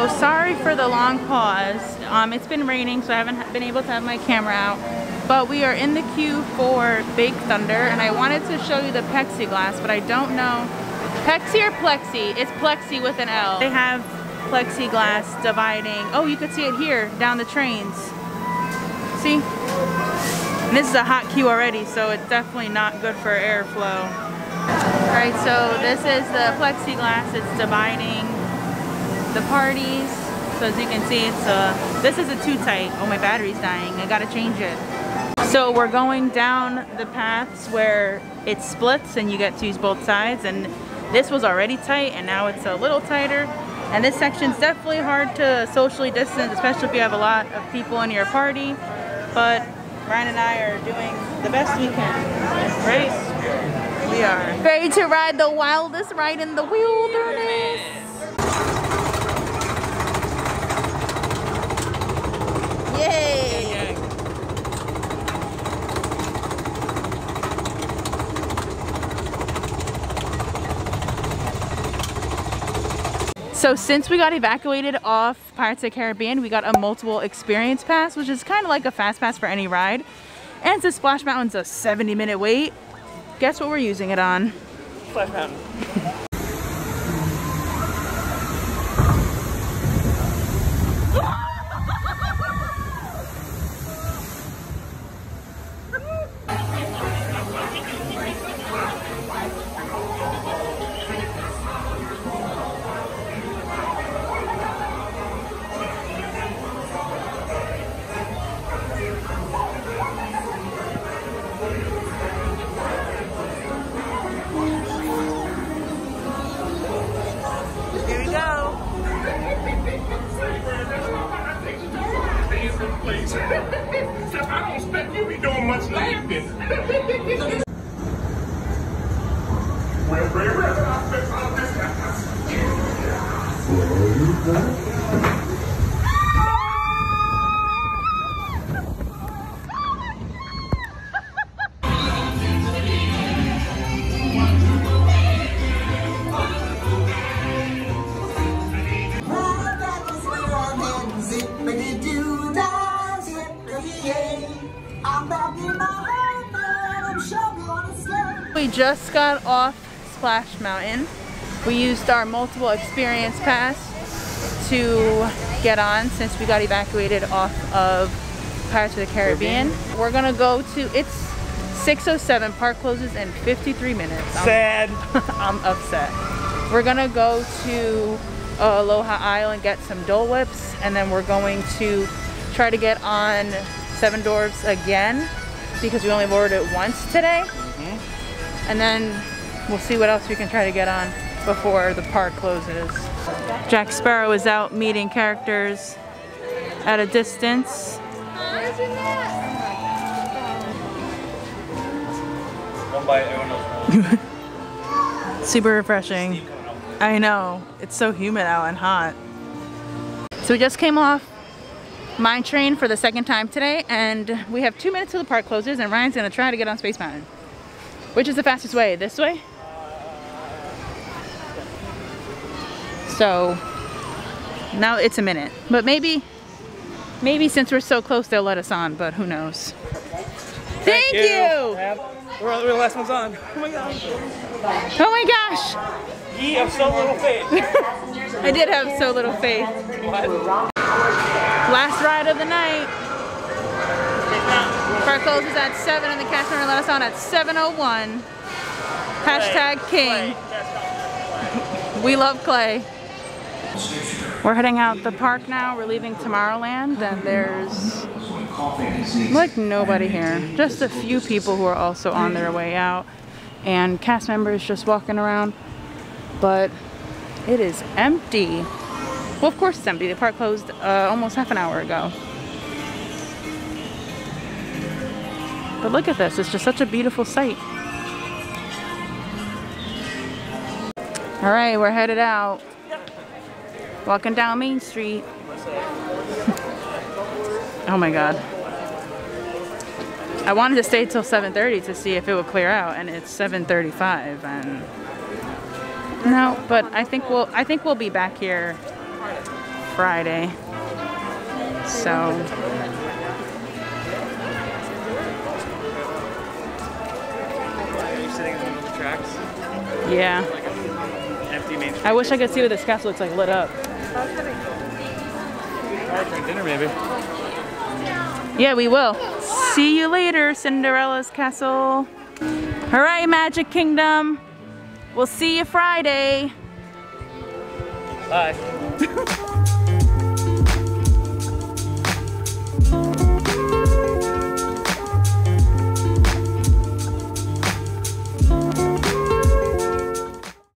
So sorry for the long pause. It's been raining, so I haven't been able to have my camera out. But we are in the queue for Big Thunder, and I wanted to show you the plexiglass, but I don't know. Plexi or Plexi? It's Plexi with an L. They have plexiglass dividing. Oh, you could see it here down the trains. See? And this is a hot queue already, so it's definitely not good for airflow. Alright, so this is the plexiglass. It's dividing the parties. So as you can see, it's this is a too tight. Oh, my battery's dying. I gotta change it. So we're going down the paths where it splits and you get to use both sides, and this was already tight and now it's a little tighter. And this section's definitely hard to socially distance, especially if you have a lot of people in your party. But Ryan and I are doing the best we can, right? We are. Ready to ride the wildest ride in the wilderness. Yay! So since we got evacuated off Pirates of the Caribbean, we got a multiple experience pass, which is kind of like a fast pass for any ride. And since Splash Mountain's a 70-minute wait, guess what we're using it on? Splash Mountain. I don't expect you to be doing much laughing. Well, baby, I spent all this We just got off Splash Mountain. We used our multiple experience pass to get on since we got evacuated off of Pirates of the Caribbean. We're gonna go to, it's 6:07, park closes in 53 minutes. Sad. I'm upset. We're gonna go to Aloha Isle and get some Dole Whips, and then we're going to try to get on Seven Dwarfs again because we only boarded it once today. And then we'll see what else we can try to get on before the park closes. Jack Sparrow is out meeting characters at a distance. One bite, everyone else. Super refreshing. I know, it's so humid out and hot. So we just came off Mine Train for the second time today, and we have 2 minutes till the park closes, and Ryan's gonna try to get on Space Mountain. Which is the fastest way? This way? So now it's a minute, but maybe since we're so close they'll let us on, but who knows. Thank you. Yeah. We're the last ones on. Oh my gosh. Oh my gosh. Ye have so little faith. I did have so little faith. What? Last ride of the night. Park closes at 7 and the cast member let us on at 7:01. Hashtag King. We love Clay. We're heading out the park now. We're leaving Tomorrowland, and there's like nobody here. Just a few people who are also on their way out, and cast members just walking around. But it is empty. Well, of course it's empty. The park closed almost half an hour ago. But look at this, it's just such a beautiful sight. All right, we're headed out. Walking down Main Street. Oh my God. I wanted to stay till 7:30 to see if it would clear out, and it's 7:35, and no, but I think we'll be back here Friday. So Are you sitting in the middle of the tracks? yeah. Like an empty main street? I wish I could see what this castle looks like lit up. Alright, during dinner maybe. Yeah, we will. See you later, Cinderella's castle. All right, Magic Kingdom. We'll see you Friday. Bye.